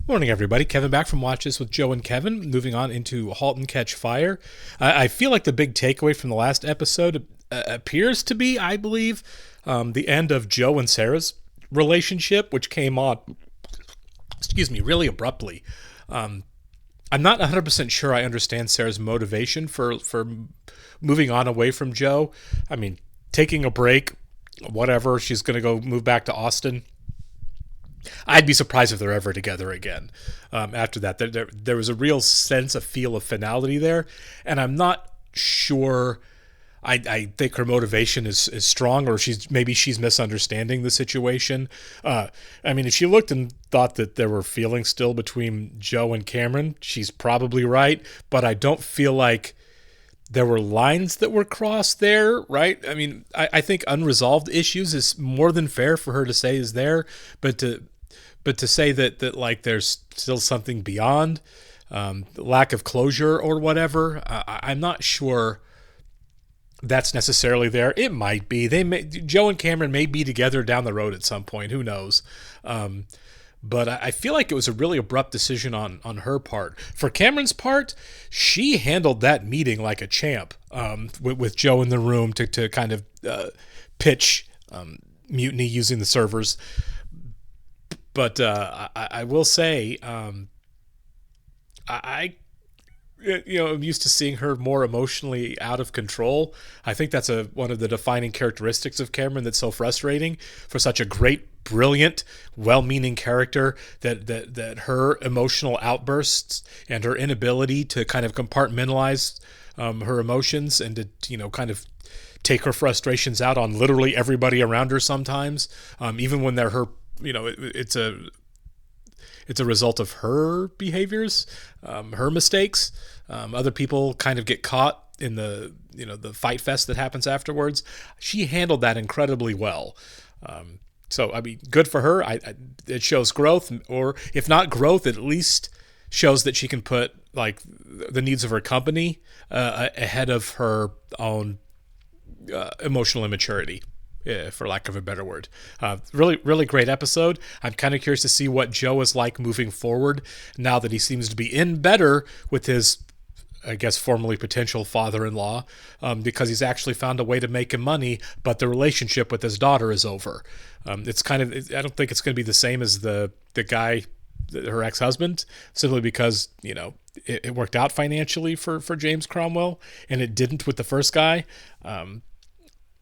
Morning, everybody. Kevin back from Watch This with Joe and Kevin. Moving on into Halt and Catch Fire. I feel like the big takeaway from the last episode appears to be, I believe, the end of Joe and Sarah's relationship, which came on, really abruptly. I'm not 100% sure I understand Sarah's motivation for moving on away from Joe. I mean, taking a break, whatever. She's going to go move back to Austin. I'd be surprised if they're ever together again. After that, there was a real sense of feel of finality there, and I'm not sure. I think her motivation is strong, or she's misunderstanding the situation. I mean, if she looked and thought that there were feelings still between Joe and Cameron, she's probably right, but I don't feel like there were lines that were crossed there, right? I mean, I think unresolved issues is more than fair for her to say is there, but to say that like there's still something beyond lack of closure or whatever, I'm not sure that's necessarily there. It might be. Joe and Cameron may be together down the road at some point. Who knows? But I feel like it was a really abrupt decision on her part. For Cameron's part, she handled that meeting like a champ, with Joe in the room to kind of pitch Mutiny using the servers. But I will say, I'm used to seeing her more emotionally out of control. I think that's one of the defining characteristics of Cameron that's so frustrating for such a great, brilliant, well-meaning character, that her emotional outbursts and her inability to kind of compartmentalize her emotions and to kind of take her frustrations out on literally everybody around her sometimes, even when they're her. It's a result of her behaviors, her mistakes. Other people kind of get caught in the fight fest that happens afterwards. She handled that incredibly well. So, I mean, good for her. It shows growth, or if not growth, it at least shows that she can put like the needs of her company ahead of her own emotional immaturity. For lack of a better word. Really, really great episode. I'm kind of curious to see what Joe is like moving forward now that he seems to be in better with his, I guess, formerly potential father-in-law, because he's actually found a way to make him money, but the relationship with his daughter is over. It's kind of, I don't think it's going to be the same as the guy, her ex-husband, simply because, it worked out financially for James Cromwell, and it didn't with the first guy.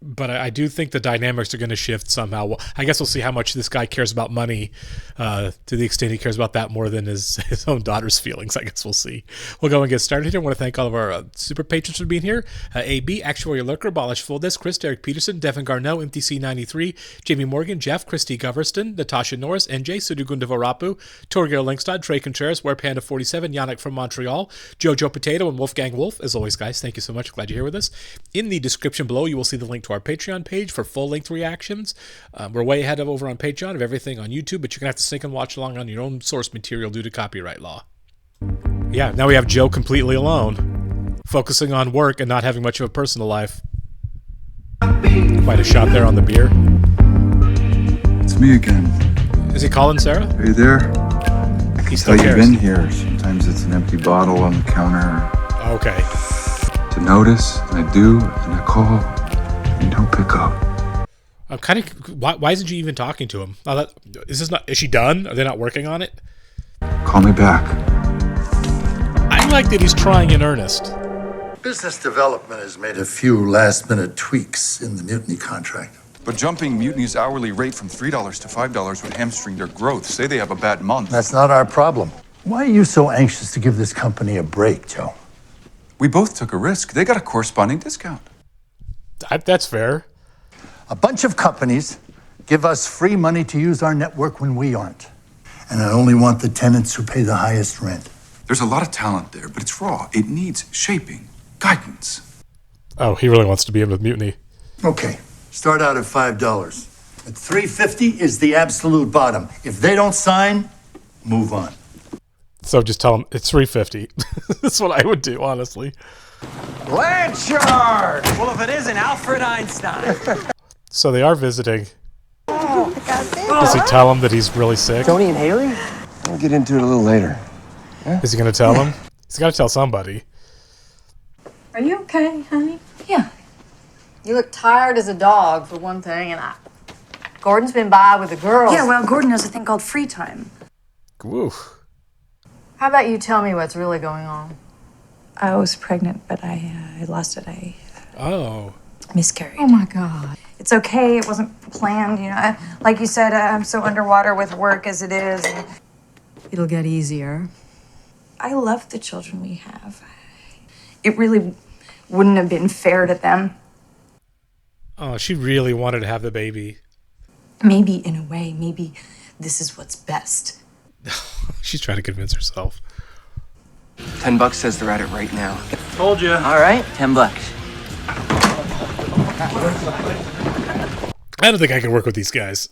But I do think the dynamics are going to shift somehow. Well, I guess we'll see how much this guy cares about money, to the extent he cares about that more than his own daughter's feelings. I guess we'll see. We'll go and get started here. I want to thank all of our super patrons for being here. AB, Actuary Lurker, Balish Fulldesk, Chris, Derek Peterson, Devin Garneau, MTC93, Jamie Morgan, Jeff, Christy Goverston, Natasha Norris, NJ, Sudugunda Varapu, Torgir Linkstad, Trey Contreras, WearPanda47, Yannick from Montreal, Jojo Potato, and Wolfgang Wolf. As always, guys, thank you so much. Glad you're here with us. In the description below, you will see the link to our Patreon page for full-length reactions. We're way ahead of over on Patreon of everything on YouTube, but you're going to have to sync and watch along on your own source material due to copyright law. Yeah, now we have Joe completely alone, focusing on work and not having much of a personal life. Quite a shot there on the beer. It's me again. Is he calling Sarah? Are you there? He still You've cares. been here. Sometimes it's an empty bottle on the counter. Okay. To notice, and I do, and I call. You don't pick up. I'm kind of. Why isn't she even talking to him? Is she done? Are they not working on it? Call me back. I like that he's trying in earnest. Business development has made a few last-minute tweaks in the Mutiny contract. But jumping Mutiny's hourly rate from $3 to $5 would hamstring their growth. Say they have a bad month. That's not our problem. Why are you so anxious to give this company a break, Joe? We both took a risk. They got a corresponding discount. That's fair. A bunch of companies give us free money to use our network when we aren't. And I only want the tenants who pay the highest rent. There's a lot of talent there, but it's raw. It needs shaping, guidance. Oh, he really wants to be in with Mutiny. Okay, start out at $5. At $3.50 is the absolute bottom. If they don't sign, move on. So just tell him it's $3.50. That's what I would do, honestly. Blanchard! Well, if it isn't Alfred Einstein. So they are visiting. Oh, I got this. Does he tell him that he's really sick? Tony and Haley? We'll get into it a little later. Is he going to tell him? He's got to tell somebody. Are you okay, honey? Yeah. You look tired as a dog, for one thing, and Gordon's been by with the girls. Yeah, well, Gordon has a thing called free time. Oof. How about you tell me what's really going on? I was pregnant, but I lost it. I Oh. miscarried. Oh, my God. It's okay. It wasn't planned, you know. Like you said, I'm so underwater with work as it is. And It'll get easier. I love the children we have. It really wouldn't have been fair to them. Oh, she really wanted to have the baby. Maybe, in a way, maybe this is what's best. She's trying to convince herself. $10 says they're at it right now. Told you. All right, $10. I don't think I can work with these guys.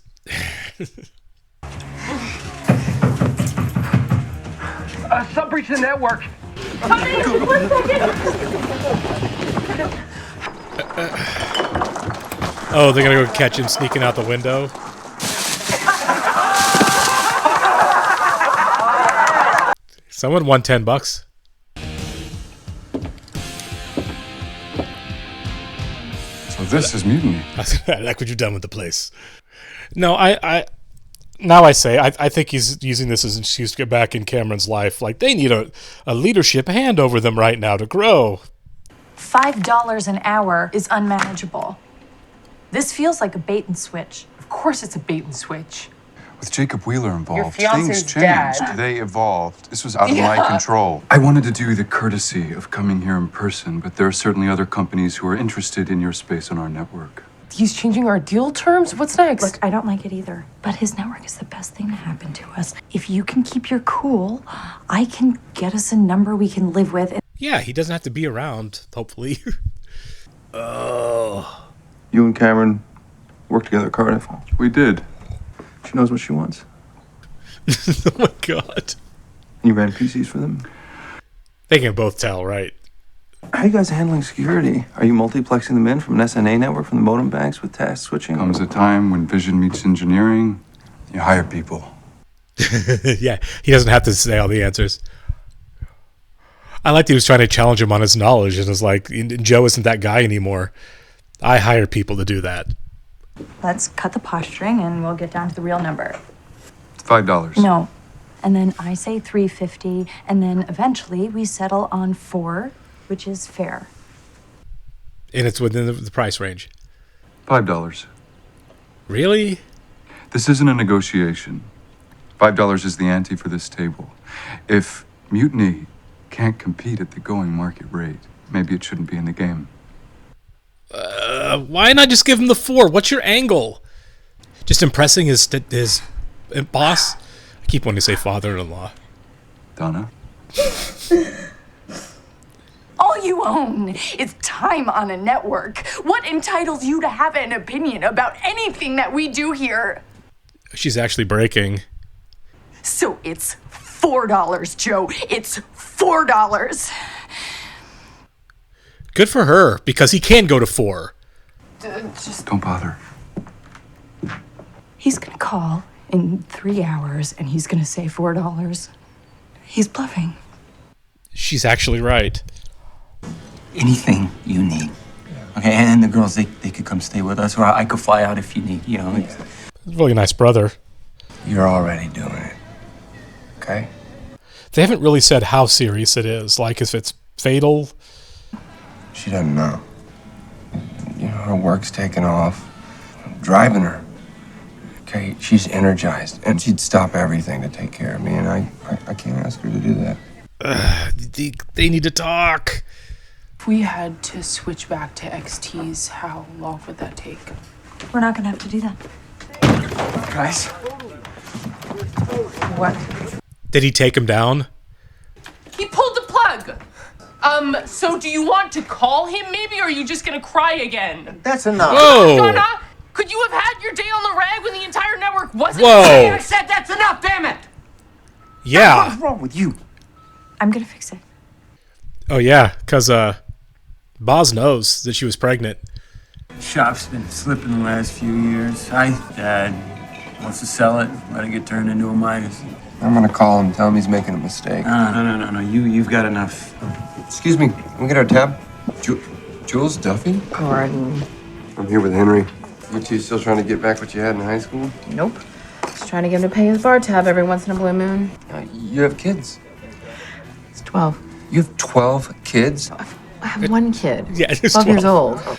Some breach the network. Oh, they're going to go catch him sneaking out the window. Someone won $10. So this is Mutiny. Like what you've done with the place. No, now I say, I think he's using this as an excuse to get back in Cameron's life. Like, they need a leadership hand over them right now to grow. $5 an hour is unmanageable. This feels like a bait and switch. Of course it's a bait and switch. With Jacob Wheeler involved, Your things fiance's changed. dad. They evolved. This was out of my control. I wanted to do you the courtesy of coming here in person, but there are certainly other companies who are interested in your space on our network. He's changing our deal terms? What's next? Look, I don't like it either, but his network is the best thing to happen to us. If you can keep your cool, I can get us a number we can live with. Yeah, he doesn't have to be around, hopefully. Oh. You and Cameron work together at Cardiff. We did. She knows what she wants. Oh my God. You ran PCs for them? They can both tell, right? How are you guys handling security? Are you multiplexing them in from an SNA network from the modem banks with task switching? Comes a time when vision meets engineering. You hire people. Yeah, he doesn't have to say all the answers. I liked he was trying to challenge him on his knowledge, and was like, Joe isn't that guy anymore. I hire people to do that. Let's cut the posturing and we'll get down to the real number. $5. No. And then I say $3.50, and then eventually we settle on $4, which is fair. And it's within the price range. $5. Really? This isn't a negotiation. $5 is the ante for this table. If Mutiny can't compete at the going market rate, maybe it shouldn't be in the game. Why not just give him the 4? What's your angle? Just impressing his boss? I keep wanting to say father-in-law. Donna? All you own is time on a network. What entitles you to have an opinion about anything that we do here? She's actually breaking. So it's $4, Joe. It's $4. Good for her, because he can go to 4. Don't bother. He's gonna call in 3 hours and he's gonna say $4. He's bluffing. She's actually right. Anything you need. Okay, and the girls, they could come stay with us, or I could fly out if you need, you know. He's a really nice brother. You're already doing it. Okay? They haven't really said how serious it is, like if it's fatal. She doesn't know. You know, her work's taken off. I'm driving her. Okay, she's energized, and she'd stop everything to take care of me, and I can't ask her to do that. They need to talk. If we had to switch back to XTs, how long would that take? We're not gonna have to do that. Guys? What? Did he take him down? He pulled the plug! So do you want to call him maybe, or are you just gonna cry again? That's enough. Whoa! Donna, could you have had your day on the rag when the entire network wasn't? Whoa! I said that's enough, damn it! Yeah. What's wrong with you? I'm gonna fix it. Oh, yeah, because Boz knows that she was pregnant. Shop's been slipping the last few years. Dad wants to sell it, let it get turned into a Midas. I'm gonna call him, tell him he's making a mistake. No. You've got enough. Excuse me, can we get our tab? Jules Duffy? Gordon. I'm here with Henry. You two still trying to get back what you had in high school? Nope. Just trying to get him to pay his bar tab every once in a blue moon. You have kids. It's 12. You have 12 kids? I have one kid. Yeah, it's 12 years 12. old.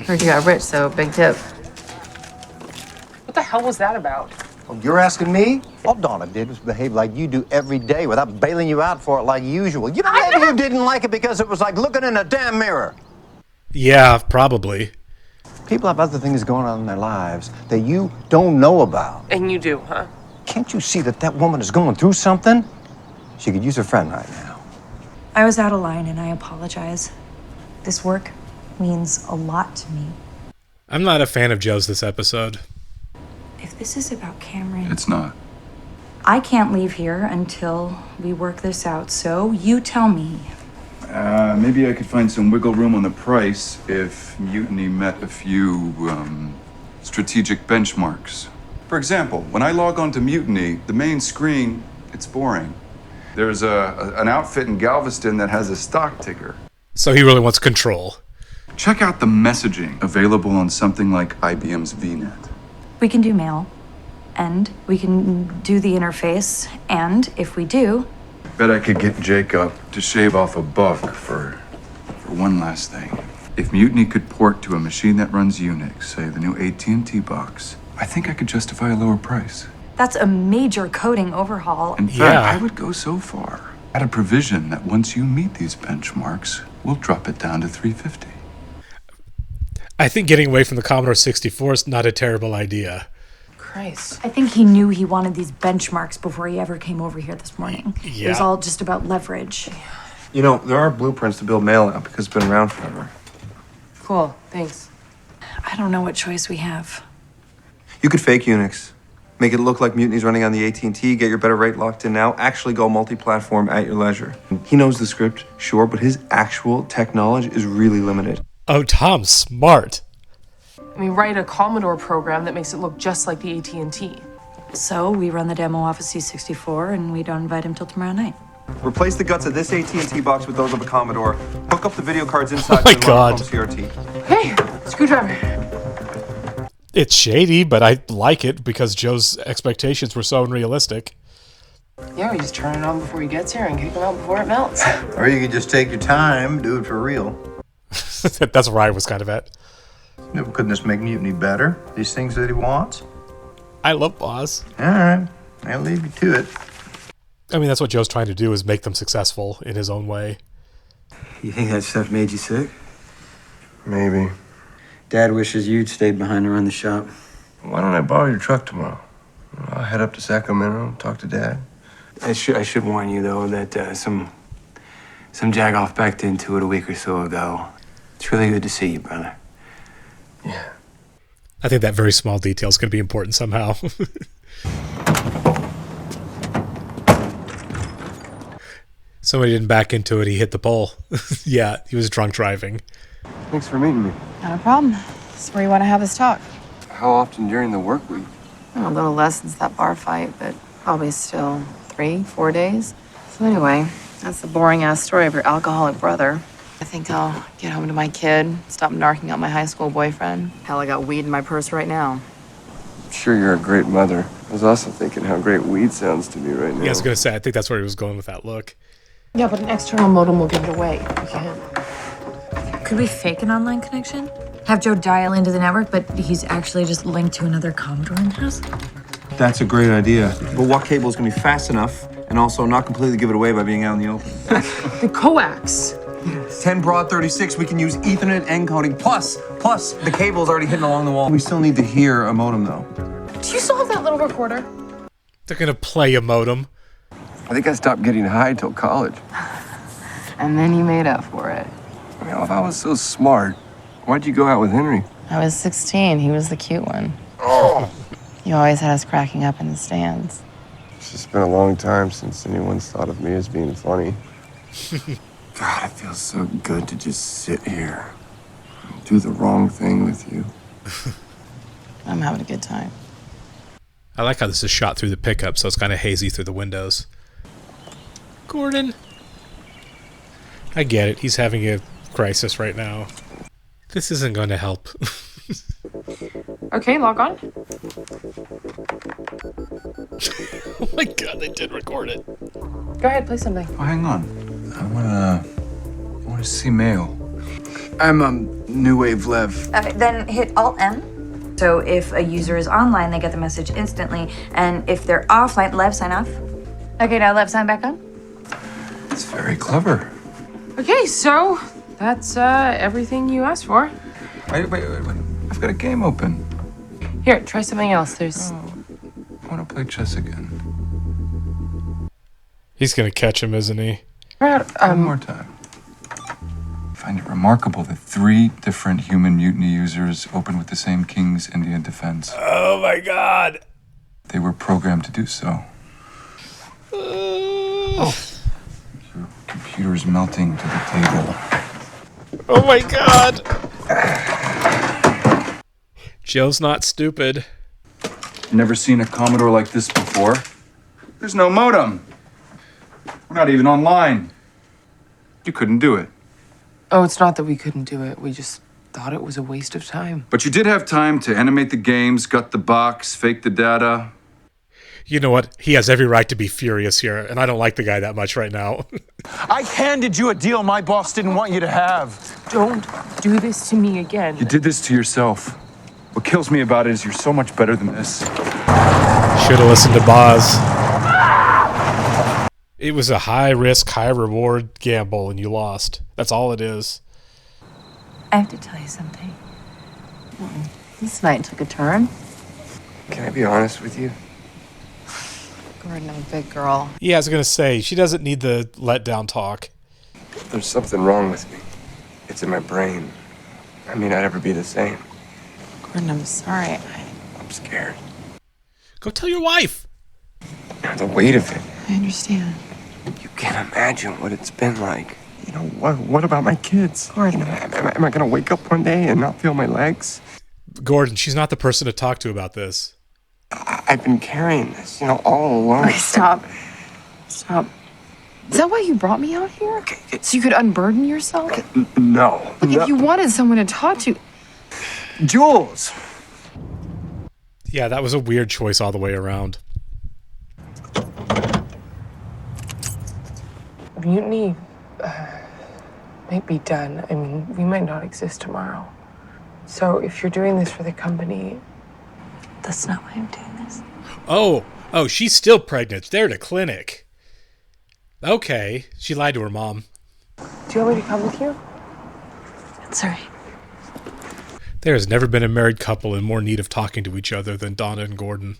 Heard you got rich, so big tip. What the hell was that about? Oh, you're asking me? All Donna did was behave like you do every day without bailing you out for it like usual. You know, maybe you didn't like it because it was like looking in a damn mirror. Yeah, probably. People have other things going on in their lives that you don't know about. And you do, huh? Can't you see that that woman is going through something? She could use a friend right now. I was out of line and I apologize. This work means a lot to me. I'm not a fan of Joe's this episode. If this is about Cameron, It's not. I can't leave here until we work this out. So you tell me. Maybe I could find some wiggle room on the price if Mutiny met a few, strategic benchmarks. For example, when I log on to Mutiny, the main screen, it's boring. There's an outfit in Galveston that has a stock ticker. So he really wants control. Check out the messaging available on something like IBM's VNet. We can do mail, and we can do the interface, and if we do, Bet I could get Jacob to shave off $1 for one last thing. If Mutiny could port to a machine that runs Unix, say the new AT&T box, I think I could justify a lower price. that's a major coding overhaul. In fact, Yeah. I would go so far. Add a provision that once you meet these benchmarks, we'll drop it down to $350. I think getting away from the Commodore 64 is not a terrible idea. Christ. I think he knew he wanted these benchmarks before he ever came over here this morning. It was Yeah. all just about leverage. You know, there are blueprints to build mail out because it's been around forever. Cool, thanks. I don't know what choice we have. You could fake Unix, make it look like Mutiny's running on the AT&T, get your better rate locked in now, actually go multi-platform at your leisure. He knows the script, sure, but his actual tech knowledge is really limited. Oh, Tom's smart. I mean, write a Commodore program that makes it look just like the AT&T. So we run the demo off of C64 and we don't invite him till tomorrow night. Replace the guts of this AT&T box with those of a Commodore. Hook up the video cards inside my to the God. CRT. Hey, screwdriver. It's shady, but I like it because Joe's expectations were so unrealistic. Yeah, we just turn it on before he gets here and kick him out before it melts. Or you could just take your time, do it for real. That's where I was kind of at. You know, couldn't this make Mutiny better? These things that he wants? I love Oz. All right, I'll leave you to it. I mean, that's what Joe's trying to do, is make them successful in his own way. You think that stuff made you sick? Maybe. Dad wishes you'd stayed behind to run the shop. Why don't I borrow your truck tomorrow? I'll head up to Sacramento, talk to Dad. I should warn you, though, that some jagoff backed into it a week or so ago. It's really good to see you, brother. Yeah. I think that very small detail is going to be important somehow. Somebody didn't back into it. He hit the pole. Yeah, he was drunk driving. Thanks for meeting me. Not a problem. This is where you want to have this talk. How often during the work week? A little less since that bar fight, but probably still 3-4 days. So anyway, that's the boring-ass story of your alcoholic brother. I think I'll get home to my kid, stop narking out my high school boyfriend. Hell, I got weed in my purse right now. I'm sure you're a great mother. I was also thinking how great weed sounds to me right now. Yeah, I was going to say, I think that's where he was going with that look. Yeah, but an external modem will give it away. You can't. Could we fake an online connection? Have Joe dial into the network, but he's actually just linked to another Commodore in the house? That's a great idea. But what cable is going to be fast enough and also not completely give it away by being out in the open? The coax. 10 broad 36, we can use Ethernet encoding. Plus, the cable's already hidden along the wall. We still need to hear a modem, though. Do you still have that little recorder? They're going to play a modem. I think I stopped getting high till college. And then you made up for it. You know, if I was so smart, why'd you go out with Henry? I was 16. He was the cute one. Oh! You always had us cracking up in the stands. It's just been a long time since anyone's thought of me as being funny. God, it feels so good to just sit here and do the wrong thing with you. I'm having a good time. I like how this is shot through the pickup, so it's kind of hazy through the windows. Gordon. I get it. He's having a crisis right now. This isn't going to help. Okay, log on. Oh my god, they did record it. Go ahead, play something. Oh, hang on. I wanna see mail. I'm New Wave Lev. Then hit Alt-M. So if a user is online, they get the message instantly. And if they're offline, Lev, sign off. Okay, now Lev, sign back on. It's very clever. Okay, so that's everything you asked for. Wait. I've got a game open. Here, try something else. There's. I want to play chess again. He's going to catch him, isn't he? One more time. I find it remarkable that 3 different human mutiny users opened with the same King's Indian defense. Oh my god. They were programmed to do so. Your computer's melting to the table. Oh my god. Joe's not stupid. Never seen a Commodore like this before. There's no modem. We're not even online. You couldn't do it. Oh, it's not that we couldn't do it. We just thought it was a waste of time. But you did have time to animate the games, gut the box, fake the data. You know what? He has every right to be furious here, and I don't like the guy that much right now. I handed you a deal my boss didn't want you to have. Don't do this to me again. You did this to yourself. What kills me about it is you're so much better than this. Should have listened to Boz. It was a high-risk, high-reward gamble, and you lost. That's all it is. I have to tell you something. This night took a turn. Can I be honest with you? Gordon, I'm a big girl. Yeah, I was going to say, she doesn't need the letdown talk. There's something wrong with me. It's in my brain. I mean, I'd ever be the same. Gordon, I'm sorry. I'm scared. Go tell your wife. The weight of it. I understand. You can't imagine what it's been like. You know, what about my kids? Gordon. Am I going to wake up one day and not feel my legs? Gordon, she's not the person to talk to about this. I've been carrying this, all along. Okay, stop. Stop. Is that why you brought me out here? Okay, so you could unburden yourself? No. Like, if you wanted someone to talk to... Jules. Yeah, that was a weird choice all the way around. Mutiny might be done. I mean, we might not exist tomorrow. So if you're doing this for the company... That's not why I'm doing this. Oh, she's still pregnant. They're at a clinic. Okay, she lied to her mom. Do you want me to come with you? That's all right. There has never been a married couple in more need of talking to each other than Donna and Gordon.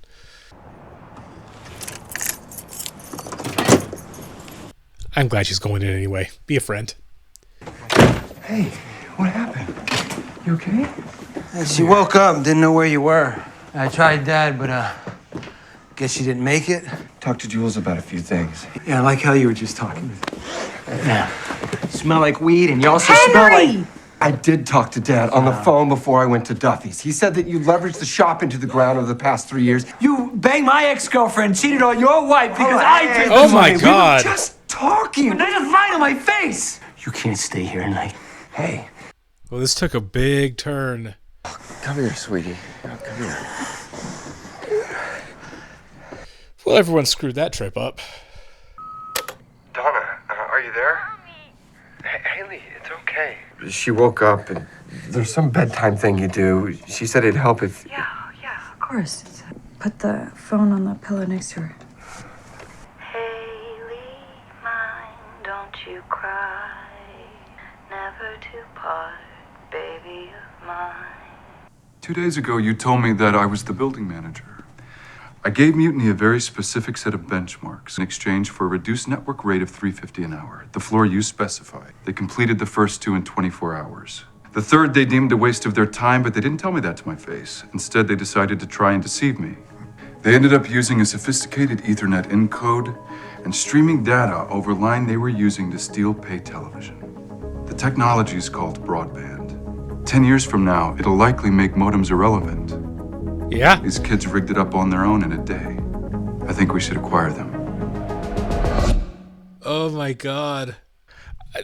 I'm glad she's going in anyway. Be a friend. Hey, what happened? You okay? She woke up and didn't know where you were. I tried Dad, but guess she didn't make it. Talked to Jules about a few things. Yeah, I like how you were just talking. Yeah. Smell like weed, and you also smell like... I did talk to Dad on the phone before I went to Duffy's. He said that you leveraged the shop into the ground over the past 3 years. You banged my ex-girlfriend, cheated on your wife because I did. Oh my God. We were just talking. But that's right on my face. You can't stay here tonight. Hey. Well, this took a big turn. Come here, sweetie. Come here. Well, everyone screwed that trip up. Donna, are you there? Haley, it's okay. She woke up and there's some bedtime thing you do. She said it'd help if... Yeah, of course. Put the phone on the pillow next to her. Haley, mine, don't you cry. Never to part, baby of mine. 2 days ago, you told me that I was the building manager. I gave Mutiny a very specific set of benchmarks in exchange for a reduced network rate of $3.50 an hour, the floor you specified. They completed the first 2 in 24 hours. The third they deemed a waste of their time, but they didn't tell me that to my face. Instead, they decided to try and deceive me. They ended up using a sophisticated Ethernet encode and streaming data over line they were using to steal pay television. The technology is called broadband. 10 years from now, it'll likely make modems irrelevant. Yeah. These kids rigged it up on their own in a day. I think we should acquire them. Oh my God.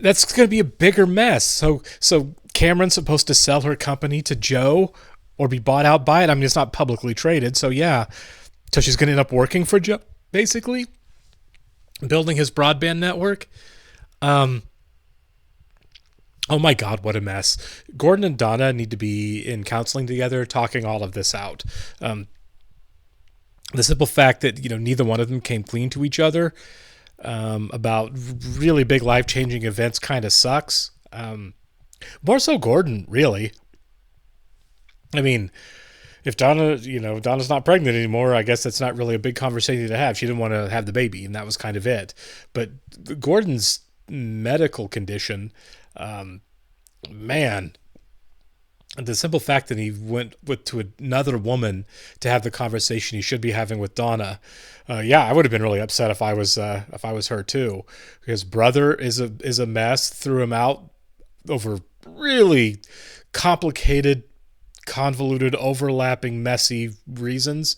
That's going to be a bigger mess. So Cameron's supposed to sell her company to Joe or be bought out by it. I mean, it's not publicly traded. So yeah. So she's going to end up working for Joe, basically. Building his broadband network. Oh my God, what a mess. Gordon and Donna need to be in counseling together, talking all of this out. The simple fact that, neither one of them came clean to each other about really big life-changing events kind of sucks. More so Gordon, really. I mean, if Donna's not pregnant anymore, I guess that's not really a big conversation to have. She didn't want to have the baby, and that was kind of it. But Gordon's medical condition, man, the simple fact that he went to another woman to have the conversation he should be having with Donna, I would have been really upset if I was her too. His brother is a mess, threw him out over really complicated, convoluted, overlapping, messy reasons.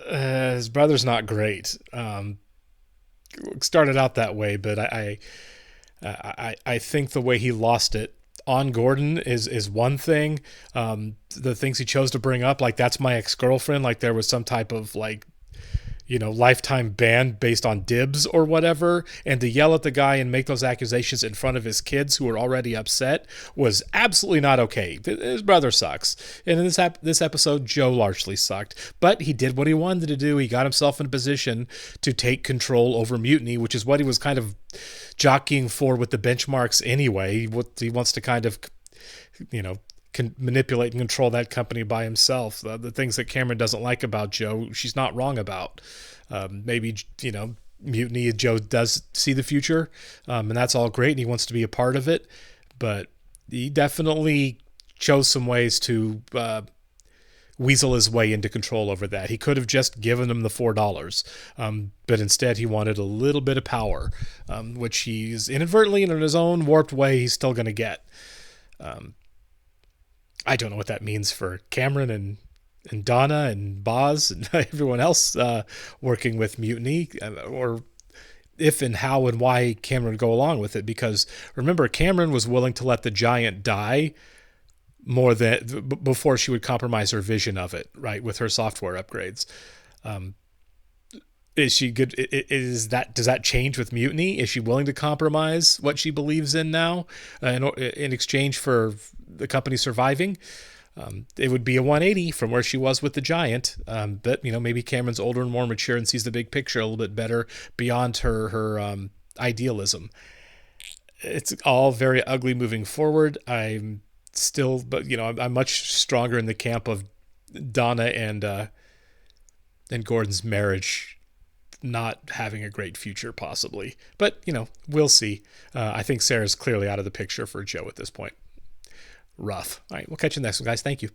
His brother's not great. Started out that way, but I think the way he lost it on Gordon is one thing. The things he chose to bring up, like that's my ex-girlfriend, like there was some type of lifetime ban based on dibs or whatever, and to yell at the guy and make those accusations in front of his kids who were already upset was absolutely not okay. His brother sucks. And in this episode, Joe largely sucked. But he did what he wanted to do. He got himself in a position to take control over Mutiny, which is what he was kind of jockeying for with the benchmarks anyway. He wants to kind of, can manipulate and control that company by himself. The things that Cameron doesn't like about Joe, she's not wrong about. Maybe, Mutiny, Joe does see the future, and that's all great, and he wants to be a part of it. But he definitely chose some ways to weasel his way into control over that. He could have just given him the $4, but instead he wanted a little bit of power, which he's inadvertently and in his own warped way he's still going to get. I don't know what that means for Cameron and Donna and Boz and everyone else working with Mutiny, or if and how and why Cameron would go along with it. Because remember, Cameron was willing to let the giant die more than before she would compromise her vision of it, right, with her software upgrades. Is she good? Does that change with Mutiny? Is she willing to compromise what she believes in now in exchange for the company surviving? It would be a 180 from where she was with the giant. But maybe Cameron's older and more mature and sees the big picture a little bit better beyond her idealism. It's all very ugly moving forward. I'm much stronger in the camp of Donna and Gordon's marriage not having a great future, possibly. But, we'll see. I think Sarah's clearly out of the picture for Joe at this point. Rough. All right, we'll catch you next one, guys. Thank you.